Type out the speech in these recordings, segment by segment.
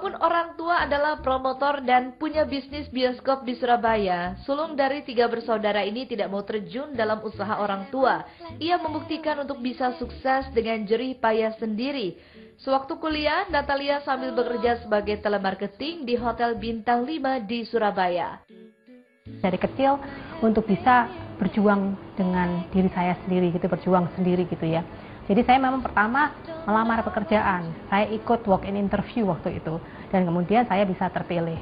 Walaupun orang tua adalah promotor dan punya bisnis bioskop di Surabaya, sulung dari 3 bersaudara ini tidak mau terjun dalam usaha orang tua. Ia membuktikan untuk bisa sukses dengan jerih payah sendiri. Sewaktu kuliah, Natalia sambil bekerja sebagai telemarketing di Hotel Bintang 5 di Surabaya. Dari kecil untuk bisa berjuang dengan diri saya sendiri gitu, berjuang sendiri gitu ya. Jadi saya memang pertama melamar pekerjaan, saya ikut walk-in interview waktu itu, dan kemudian saya bisa terpilih.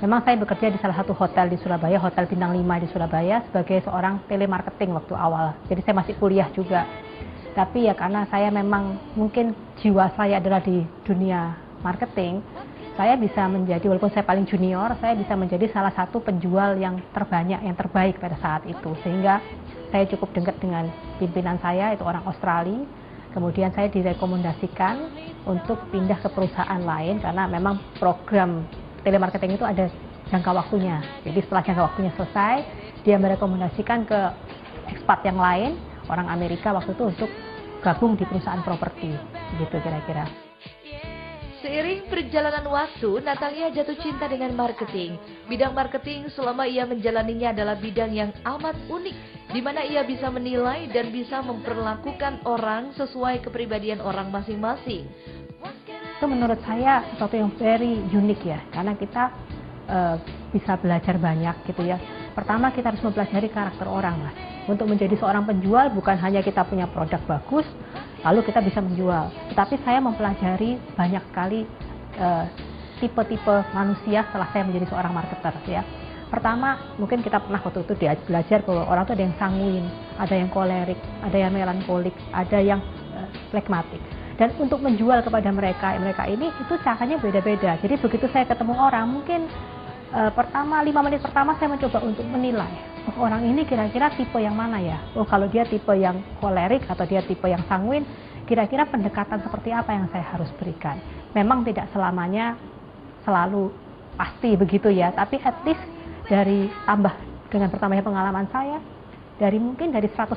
Memang saya bekerja di salah satu hotel di Surabaya, Hotel Bintang 5 di Surabaya, sebagai seorang telemarketing waktu awal. Jadi saya masih kuliah juga. Tapi ya karena saya memang mungkin jiwa saya adalah di dunia marketing, saya bisa menjadi, walaupun saya paling junior, saya bisa menjadi salah satu penjual yang terbanyak, yang terbaik pada saat itu. Sehingga saya cukup dekat dengan pimpinan saya, itu orang Australia. Kemudian saya direkomendasikan untuk pindah ke perusahaan lain karena memang program telemarketing itu ada jangka waktunya. Jadi setelah jangka waktunya selesai, dia merekomendasikan ke ekspat yang lain, orang Amerika waktu itu, untuk gabung di perusahaan properti, gitu kira-kira. Seiring perjalanan waktu, Natalia jatuh cinta dengan marketing. Bidang marketing selama ia menjalaninya adalah bidang yang amat unik, di mana ia bisa menilai dan bisa memperlakukan orang sesuai kepribadian orang masing-masing. Itu menurut saya sesuatu yang very unik ya, karena kita bisa belajar banyak gitu ya. Pertama kita harus mempelajari karakter orang, Mas. Untuk menjadi seorang penjual bukan hanya kita punya produk bagus, lalu kita bisa menjual. Tetapi saya mempelajari banyak sekali tipe-tipe manusia setelah saya menjadi seorang marketer ya. Pertama, mungkin kita pernah waktu itu belajar bahwa orang itu ada yang sanguin, ada yang kolerik, ada yang melankolik, ada yang flegmatik. Dan untuk menjual kepada mereka ini itu caranya beda-beda. Jadi begitu saya ketemu orang, mungkin 5 menit pertama saya mencoba untuk menilai, oh, orang ini kira-kira tipe yang mana ya? Oh, kalau dia tipe yang kolerik atau dia tipe yang sanguin, kira-kira pendekatan seperti apa yang saya harus berikan? Memang tidak selamanya selalu pasti begitu ya, tapi at least dari tambah dengan bertambahnya pengalaman saya, mungkin dari 100%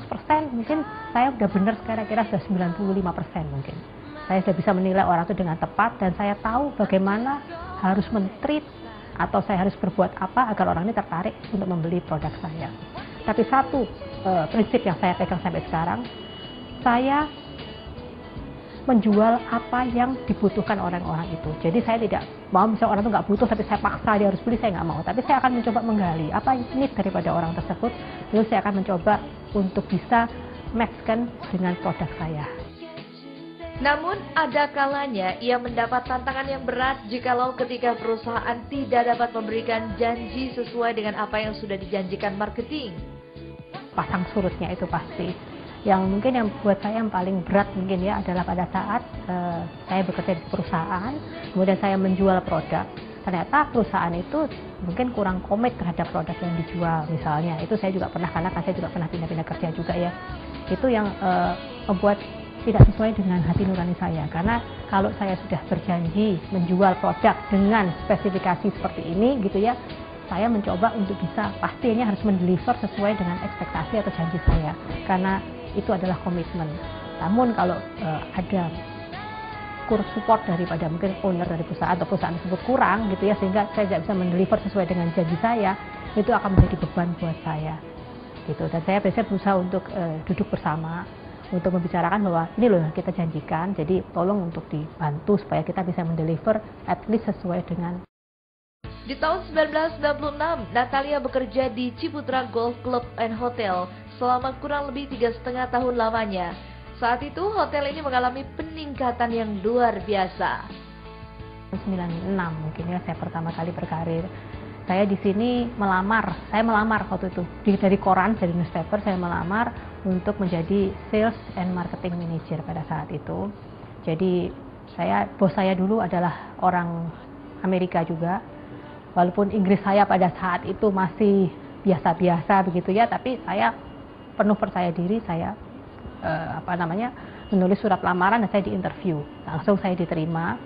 mungkin saya udah benar kira-kira sudah 95% mungkin. Saya sudah bisa menilai orang itu dengan tepat dan saya tahu bagaimana harus men-treat atau saya harus berbuat apa agar orang ini tertarik untuk membeli produk saya. Tapi satu prinsip yang saya pegang sampai sekarang, saya menjual apa yang dibutuhkan orang-orang itu. Jadi saya tidak mau misalnya orang itu nggak butuh tapi saya paksa dia harus beli, saya nggak mau. Tapi saya akan mencoba menggali apa need daripada orang tersebut, lalu saya akan mencoba untuk bisa matchkan dengan produk saya. Namun ada kalanya ia mendapat tantangan yang berat jikalau ketika perusahaan tidak dapat memberikan janji sesuai dengan apa yang sudah dijanjikan marketing. Pasang surutnya itu pasti. Yang mungkin yang buat saya yang paling berat mungkin ya adalah pada saat saya bekerja di perusahaan, kemudian saya menjual produk. Ternyata perusahaan itu mungkin kurang komit terhadap produk yang dijual misalnya. Itu saya juga pernah, karena saya juga pernah pindah-pindah kerja juga ya. Itu yang membuat tidak sesuai dengan hati nurani saya, karena kalau saya sudah berjanji menjual produk dengan spesifikasi seperti ini gitu ya, saya mencoba untuk bisa pastinya harus mendeliver sesuai dengan ekspektasi atau janji saya, karena itu adalah komitmen. Namun kalau ada support daripada mungkin owner dari perusahaan atau perusahaan tersebut kurang gitu ya, sehingga saya tidak bisa mendeliver sesuai dengan janji saya, itu akan menjadi beban buat saya gitu. Dan saya biasanya berusaha untuk duduk bersama untuk membicarakan bahwa ini loh yang kita janjikan, jadi tolong untuk dibantu supaya kita bisa mendeliver at least sesuai dengan. Di tahun 1996, Natalia bekerja di Ciputra Golf Club and Hotel selama kurang lebih 3,5 tahun lamanya. Saat itu hotel ini mengalami peningkatan yang luar biasa. 96 mungkin ya saya pertama kali berkarir. Saya di sini saya melamar waktu itu dari koran, dari newspaper, saya melamar untuk menjadi sales and marketing manager pada saat itu. Jadi bos saya dulu adalah orang Amerika juga, walaupun Inggris saya pada saat itu masih biasa-biasa begitu ya, tapi saya penuh percaya diri, saya menulis surat lamaran dan saya diinterview, langsung saya diterima.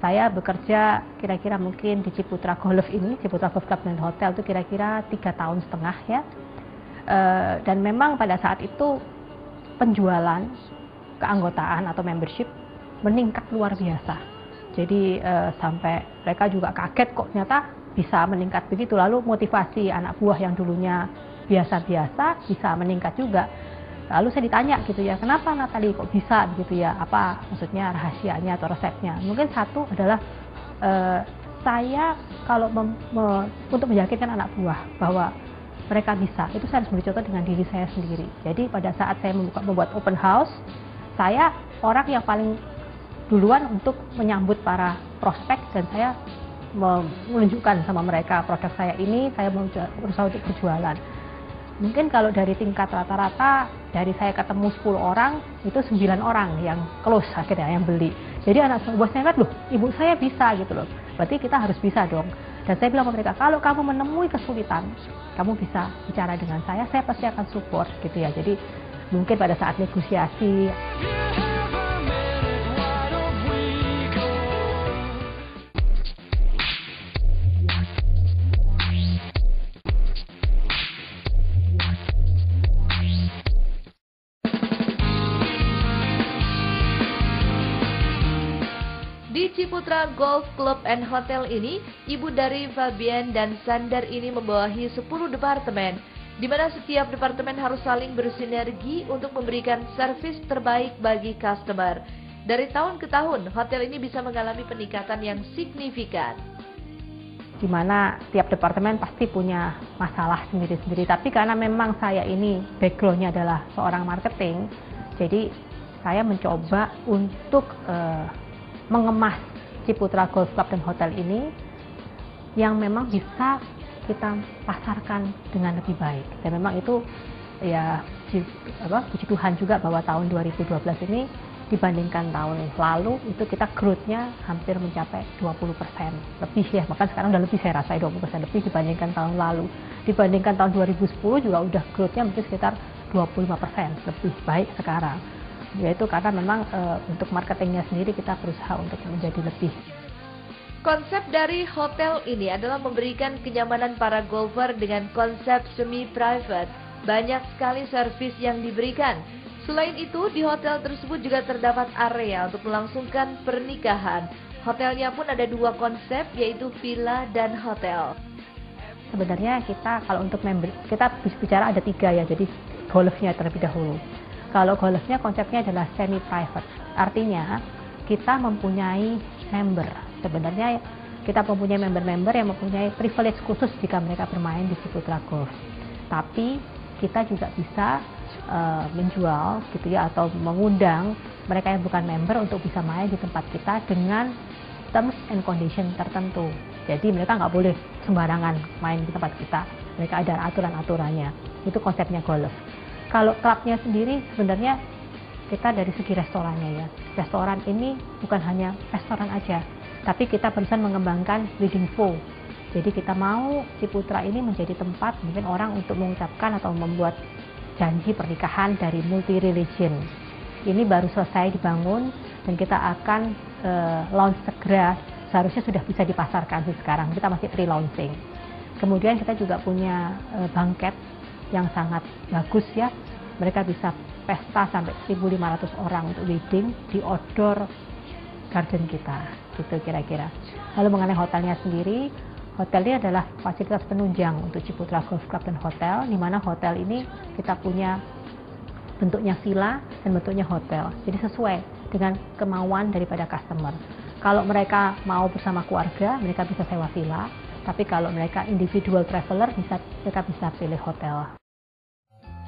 Saya bekerja kira-kira mungkin di Ciputra Golf ini, Ciputra Golf Club dan Hotel itu kira-kira 3,5 tahun ya. Dan memang pada saat itu penjualan keanggotaan atau membership meningkat luar biasa. Jadi sampai mereka juga kaget kok ternyata bisa meningkat begitu. Lalu motivasi anak buah yang dulunya biasa-biasa bisa meningkat juga. Lalu saya ditanya gitu ya, kenapa Natali kok bisa begitu ya? Apa maksudnya rahasianya atau resepnya? Mungkin satu adalah saya kalau untuk meyakinkan anak buah bahwa mereka bisa, itu saya harus beri contoh dengan diri saya sendiri. Jadi pada saat saya membuat open house, saya orang yang paling duluan untuk menyambut para prospek dan saya menunjukkan sama mereka produk saya ini, saya berusaha untuk berjualan. Mungkin kalau dari tingkat rata-rata, dari saya ketemu 10 orang, itu 9 orang yang close akhirnya, yang beli. Jadi anak buah saya lihat, loh ibu saya bisa gitu loh. Berarti kita harus bisa dong. Dan saya bilang ke mereka, kalau kamu menemui kesulitan, kamu bisa bicara dengan saya pasti akan support gitu ya. Jadi mungkin pada saat negosiasi. Di Ciputra Golf Club and Hotel ini, ibu dari Fabian dan Sander ini membawahi 10 departemen, di mana setiap departemen harus saling bersinergi untuk memberikan servis terbaik bagi customer. Dari tahun ke tahun, hotel ini bisa mengalami peningkatan yang signifikan. Di mana tiap departemen pasti punya masalah sendiri-sendiri, tapi karena memang saya ini backgroundnya adalah seorang marketing, jadi saya mencoba untuk mengemas Ciputra Golf Club dan Hotel ini yang memang bisa kita pasarkan dengan lebih baik. Dan memang itu ya puji Tuhan juga bahwa tahun 2012 ini dibandingkan tahun lalu itu kita growth-nya hampir mencapai 20% lebih ya, bahkan sekarang udah lebih, saya rasa 20% lebih dibandingkan tahun lalu. Dibandingkan tahun 2010 juga udah growth-nya mungkin sekitar 25% lebih baik sekarang. Yaitu karena memang untuk marketingnya sendiri kita berusaha untuk menjadi lebih. Konsep dari hotel ini adalah memberikan kenyamanan para golfer dengan konsep semi-private. Banyak sekali servis yang diberikan. Selain itu, di hotel tersebut juga terdapat area untuk melangsungkan pernikahan. Hotelnya pun ada 2 konsep, yaitu villa dan hotel. Sebenarnya kita kalau untuk member, kita bicara ada 3 ya, jadi golfnya terlebih dahulu. Kalau golfnya konsepnya adalah semi-private, artinya kita mempunyai member. Sebenarnya kita mempunyai member-member yang mempunyai privilege khusus jika mereka bermain di Ciputra Golf. Tapi kita juga bisa menjual gitu ya, atau mengundang mereka yang bukan member untuk bisa main di tempat kita dengan terms and condition tertentu. Jadi mereka nggak boleh sembarangan main di tempat kita. Mereka ada aturan-aturannya. Itu konsepnya golf. Kalau klubnya sendiri sebenarnya kita dari segi restorannya ya. Restoran ini bukan hanya restoran aja, tapi kita berusaha mengembangkan wedding vow. Jadi kita mau Ciputra ini menjadi tempat mungkin orang untuk mengucapkan atau membuat janji pernikahan dari multi religion. Ini baru selesai dibangun dan kita akan launch segera. Seharusnya sudah bisa dipasarkan sih sekarang. Kita masih pre-launching. Kemudian kita juga punya banquet yang sangat bagus ya. Mereka bisa pesta sampai 1.500 orang untuk wedding di outdoor garden kita, gitu kira-kira. Lalu mengenai hotelnya sendiri, hotel ini adalah fasilitas penunjang untuk Ciputra Golf Club dan Hotel, di mana hotel ini kita punya bentuknya villa dan bentuknya hotel. Jadi sesuai dengan kemauan daripada customer. Kalau mereka mau bersama keluarga, mereka bisa sewa villa. Tapi kalau mereka individual traveler, mereka bisa pilih hotel.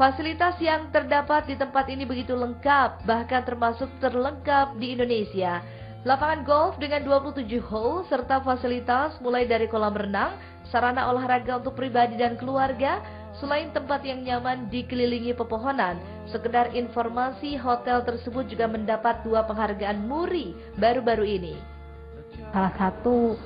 Fasilitas yang terdapat di tempat ini begitu lengkap, bahkan termasuk terlengkap di Indonesia. Lapangan golf dengan 27 hole serta fasilitas mulai dari kolam renang, sarana olahraga untuk pribadi dan keluarga, selain tempat yang nyaman dikelilingi pepohonan. Sekedar informasi, hotel tersebut juga mendapat 2 penghargaan MURI baru-baru ini. Salah satu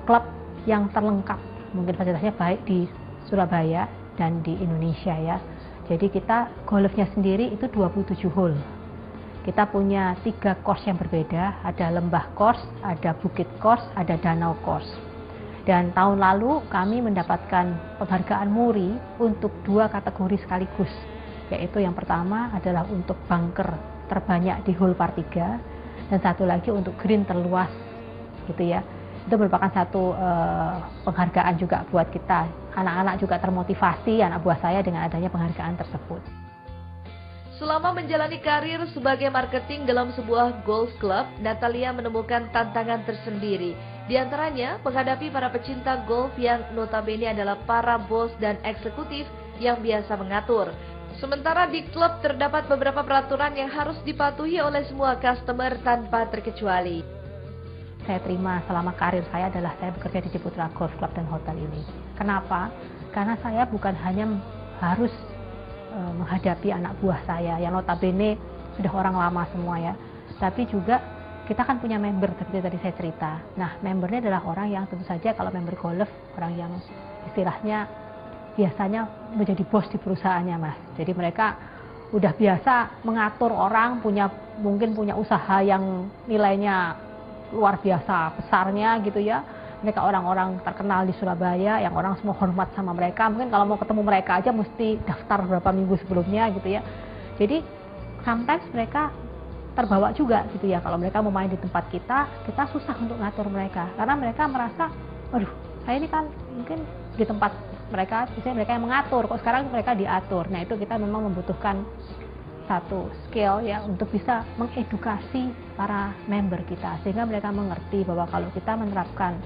klub yang terlengkap, mungkin fasilitasnya baik di Surabaya dan di Indonesia ya. Jadi kita golfnya sendiri itu 27 hole. Kita punya 3 course yang berbeda, ada lembah course, ada bukit course, ada danau course. Dan tahun lalu kami mendapatkan penghargaan MURI untuk 2 kategori sekaligus, yaitu yang pertama adalah untuk bunker terbanyak di hole par 3 dan satu lagi untuk green terluas gitu ya. Itu merupakan satu penghargaan juga buat kita. Anak-anak juga termotivasi, anak buah saya, dengan adanya penghargaan tersebut. Selama menjalani karir sebagai marketing dalam sebuah golf club, Natalia menemukan tantangan tersendiri. Di antaranya, menghadapi para pecinta golf yang notabene adalah para bos dan eksekutif yang biasa mengatur. Sementara di klub terdapat beberapa peraturan yang harus dipatuhi oleh semua customer tanpa terkecuali. Saya terima selama karir saya adalah saya bekerja di Ciputra Golf Club dan Hotel ini. Kenapa? Karena saya bukan hanya harus menghadapi anak buah saya yang notabene sudah orang lama semua ya, tapi juga kita kan punya member seperti tadi saya cerita. Nah, membernya adalah orang yang tentu saja kalau member golf, orang yang istilahnya biasanya menjadi bos di perusahaannya, Mas. Jadi mereka udah biasa mengatur orang, mungkin punya usaha yang nilainya luar biasa besarnya gitu ya. Mereka orang-orang terkenal di Surabaya yang orang semua hormat sama mereka. Mungkin kalau mau ketemu mereka aja mesti daftar beberapa minggu sebelumnya gitu ya. Jadi sometimes mereka terbawa juga gitu ya. Kalau mereka mau main di tempat kita susah untuk ngatur mereka karena mereka merasa, aduh, saya ini kan mungkin di tempat mereka, misalnya mereka yang mengatur, kok sekarang mereka diatur. Nah, itu kita memang membutuhkan satu skill ya untuk bisa mengedukasi para member kita sehingga mereka mengerti bahwa kalau kita menerapkan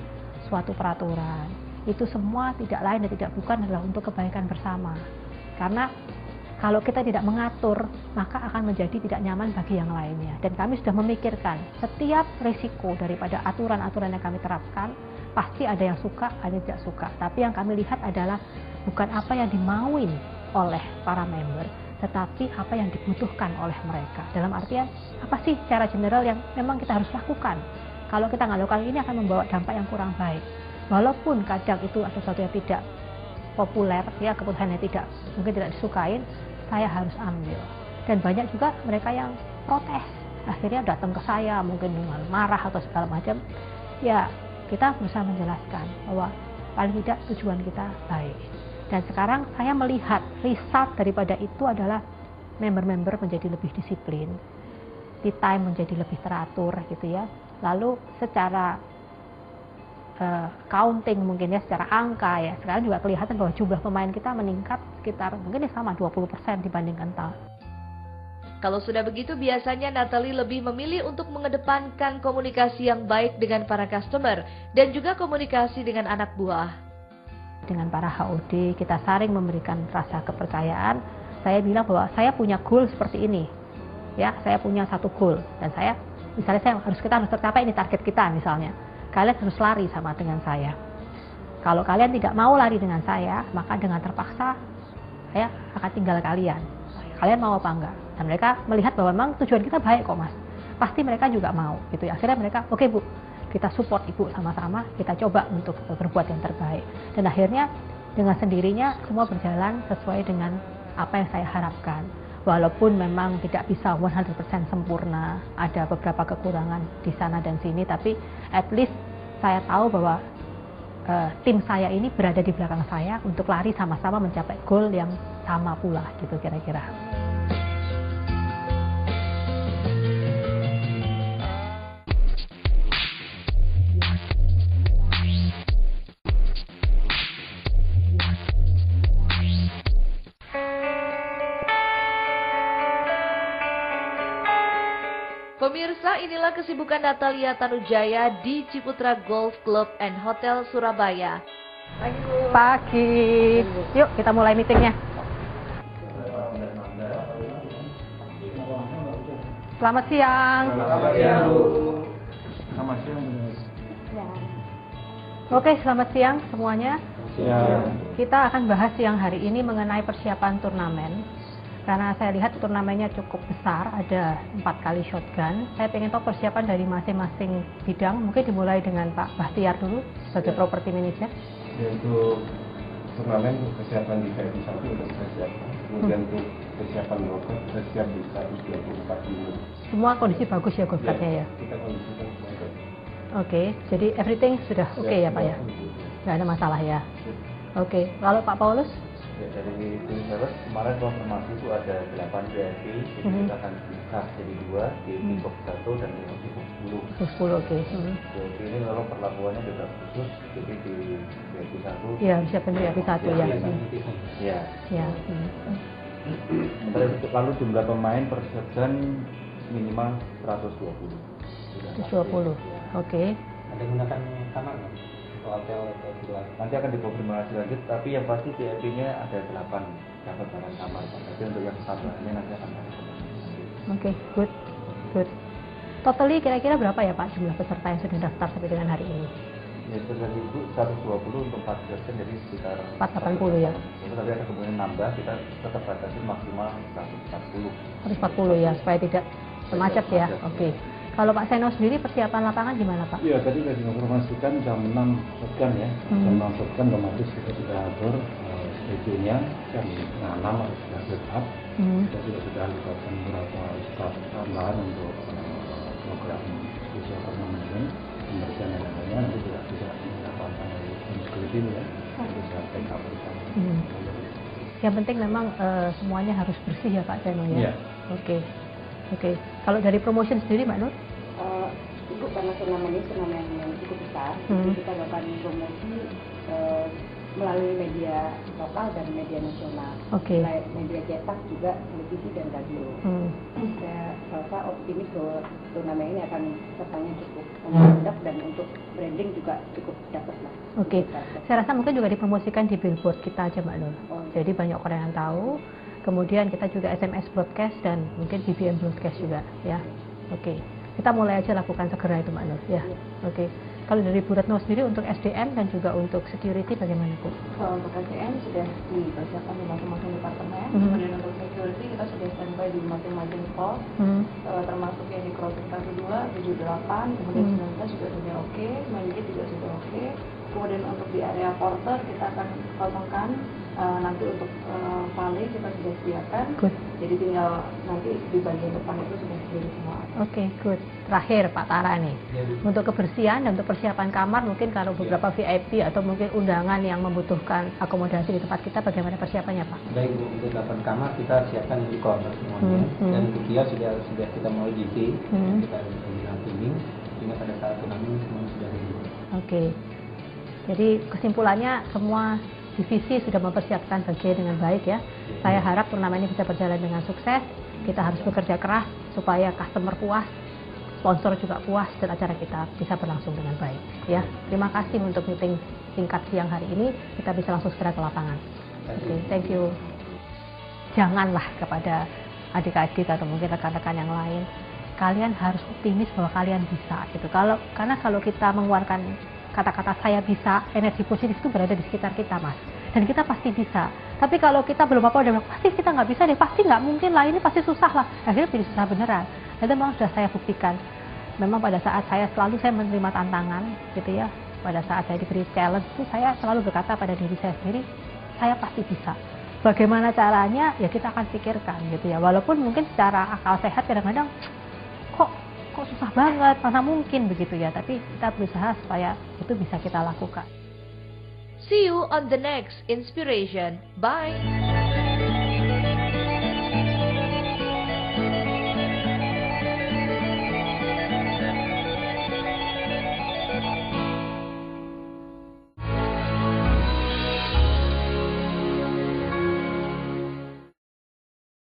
suatu peraturan itu semua tidak lain dan tidak bukan adalah untuk kebaikan bersama. Karena kalau kita tidak mengatur maka akan menjadi tidak nyaman bagi yang lainnya. Dan kami sudah memikirkan setiap risiko daripada aturan-aturan yang kami terapkan, pasti ada yang suka, ada yang tidak suka. Tapi yang kami lihat adalah bukan apa yang dimauin oleh para member, tetapi apa yang dibutuhkan oleh mereka. Dalam artian, apa sih cara general yang memang kita harus lakukan? Kalau kita nggak lakukan ini akan membawa dampak yang kurang baik. Walaupun kadang itu ada sesuatu yang tidak populer, ya keputusan yang mungkin tidak disukain, saya harus ambil. Dan banyak juga mereka yang protes, akhirnya datang ke saya mungkin dengan marah atau segala macam. Ya, kita berusaha menjelaskan bahwa paling tidak tujuan kita baik. Dan sekarang saya melihat result daripada itu adalah member-member menjadi lebih disiplin, di time menjadi lebih teratur gitu ya. Lalu secara counting mungkin ya, secara angka ya, sekarang juga kelihatan bahwa jumlah pemain kita meningkat sekitar mungkin sama 20% dibandingkan tahun. Kalau sudah begitu biasanya Natalie lebih memilih untuk mengedepankan komunikasi yang baik dengan para customer dan juga komunikasi dengan anak buah. Dengan para HOD kita saling memberikan rasa kepercayaan. Saya bilang bahwa saya punya goal seperti ini ya, saya punya satu goal dan misalnya kita harus tercapai ini target kita misalnya, kalian harus lari sama dengan saya. Kalau kalian tidak mau lari dengan saya, maka dengan terpaksa saya akan tinggal kalian mau apa enggak. Dan mereka melihat bahwa memang tujuan kita baik kok Mas, pasti mereka juga mau gitu ya. Akhirnya mereka oke Bu, kita support ibu sama-sama, kita coba untuk berbuat yang terbaik. Dan akhirnya dengan sendirinya semua berjalan sesuai dengan apa yang saya harapkan. Walaupun memang tidak bisa 100% sempurna, ada beberapa kekurangan di sana dan sini, tapi at least saya tahu bahwa tim saya ini berada di belakang saya untuk lari sama-sama mencapai goal yang sama pula gitu kira-kira. Pemirsa, inilah kesibukan Natalia Tanujaya di Ciputra Golf Club and Hotel Surabaya. Pagi. Yuk kita mulai meetingnya. Selamat siang. Selamat siang, Bu. Selamat siang. Oke, selamat siang semuanya. Siang. Kita akan bahas siang hari ini mengenai persiapan turnamen. Karena saya lihat turnamennya cukup besar, ada 4 kali shotgun. Saya ingin tahu persiapan dari masing-masing bidang. Mungkin dimulai dengan Pak Bahtiar dulu sebagai property manager. Untuk turnamen kesiapan di VIP 1 sudah kita siapkan. Kemudian untuk kesiapan golfer kita siap di 124 ini. Semua kondisi bagus ya golfnya ya? Kita kondisikan semuanya. Oke, jadi everything sudah oke ya Pak ya? Nggak ada masalah ya? Oke, lalu Pak Paulus? Ya, dari tim sales kemarin konfirmasi itu ada 8 VIP, jadi kita akan buka jadi 2 di Box 1 dan di Box 10. Box 10, oke. VIP ini kalau perlakuannya beda khusus, jadi di VIP 1. Ya, siapin VIP 1 ya. Ya. Ya. Lalu jumlah pemain per season minimal 120. 120, oke. Ada gunakan kamar nggak? Atau hotel atau villa? Nanti akan dikonfirmasi lanjut, tapi yang pasti VIP-nya ada 8 dapat 8 kamar. Tapi untuk yang tambahannya nanti akan ada. Oke, good. Totally kira-kira berapa ya Pak jumlah peserta yang sudah daftar sampai dengan hari ini? Ya, sekitar 120 untuk 4 season, jadi sekitar 480 ya? Tapi ada kemungkinan nambah, kita tetap batasi maksimal 140. 140 ya, supaya tidak macet ya? Oke. Kalau Pak Seno sendiri persiapan lapangan gimana Pak? Iya, tadi sudah diinformasikan jam 6 shotgun ya. Jam 6 shotgun otomatis kita sudah atur schedule-nya jam 6 harus sudah set up. Kita sudah libatkan beberapa staff tambahan untuk program visual ornament, pembersihan dan lainnya. Nanti juga bisa mendapatkan dari security ya, bisa backup bersama. Yang penting memang semuanya harus bersih ya Pak Seno ya? Iya. Oke. Kalau dari promotion sendiri Mbak Nur? Itu karena turnamen ini turnamen yang cukup besar, jadi kita lakukan promosi melalui media lokal dan media nasional, media cetak juga, televisi dan radio. Saya rasa optimis bahwa turnamen ini akan pesannya cukup meledak dan untuk branding juga cukup dapat lah. Oke. Saya rasa mungkin juga dipromosikan di billboard kita aja Mbak Nur. Jadi banyak orang yang tahu. Kemudian kita juga SMS broadcast dan mungkin BBM broadcast juga ya. Oke. Kita mulai aja lakukan segera itu Mbak Nur ya. Oke. Kalau dari Bu Retno sendiri untuk SDM dan juga untuk security bagaimana Bu? Kalau untuk SDM sudah dipersiapkan di masing-masing departemen. Kemudian untuk security kita sudah standby di masing-masing pos, termasuk yang di crossing 12, 78, kemudian 19 juga sudah oke, Mandiri juga sudah oke. Kemudian untuk di area porter kita akan kosongkan, nanti untuk valet kita sudah sediakan. Good. Jadi tinggal nanti di bagian depan itu sudah sendiri semua. Oke, good. Terakhir Pak Tara nih, untuk kebersihan dan untuk persiapan kamar mungkin kalau beberapa VIP atau mungkin undangan yang membutuhkan akomodasi di tempat kita, bagaimana persiapannya Pak? Baik Bu, untuk 8 kamar kita siapkan di corner semuanya, dan untuk kios sudah kita mulai GT, kita bilang timing, sehingga pada saat turnamen semua sudah ready. Oke. Jadi kesimpulannya semua divisi sudah mempersiapkan bagian dengan baik ya. Saya harap turnamen ini bisa berjalan dengan sukses. Kita harus bekerja keras supaya customer puas, sponsor juga puas, dan acara kita bisa berlangsung dengan baik ya. Terima kasih untuk meeting singkat siang hari ini. Kita bisa langsung segera ke lapangan. Oke, thank you. Janganlah kepada adik-adik atau mungkin rekan-rekan yang lain, kalian harus optimis bahwa kalian bisa gitu. Karena kalau kita mengeluarkan kata-kata saya bisa, energi positif itu berada di sekitar kita Mas, dan kita pasti bisa. Tapi kalau kita belum apa udah bilang pasti kita nggak bisa deh, pasti nggak mungkin lah, ini pasti susah lah, akhirnya jadi susah beneran. Itu memang sudah saya buktikan. Memang pada saat saya menerima tantangan gitu ya, pada saat saya diberi challenge itu saya selalu berkata pada diri saya sendiri, saya pasti bisa. Bagaimana caranya ya kita akan pikirkan gitu ya, walaupun mungkin secara akal sehat kadang-kadang kok susah banget, mana mungkin begitu ya, tapi kita berusaha supaya itu bisa kita lakukan. See you on the next inspiration. Bye.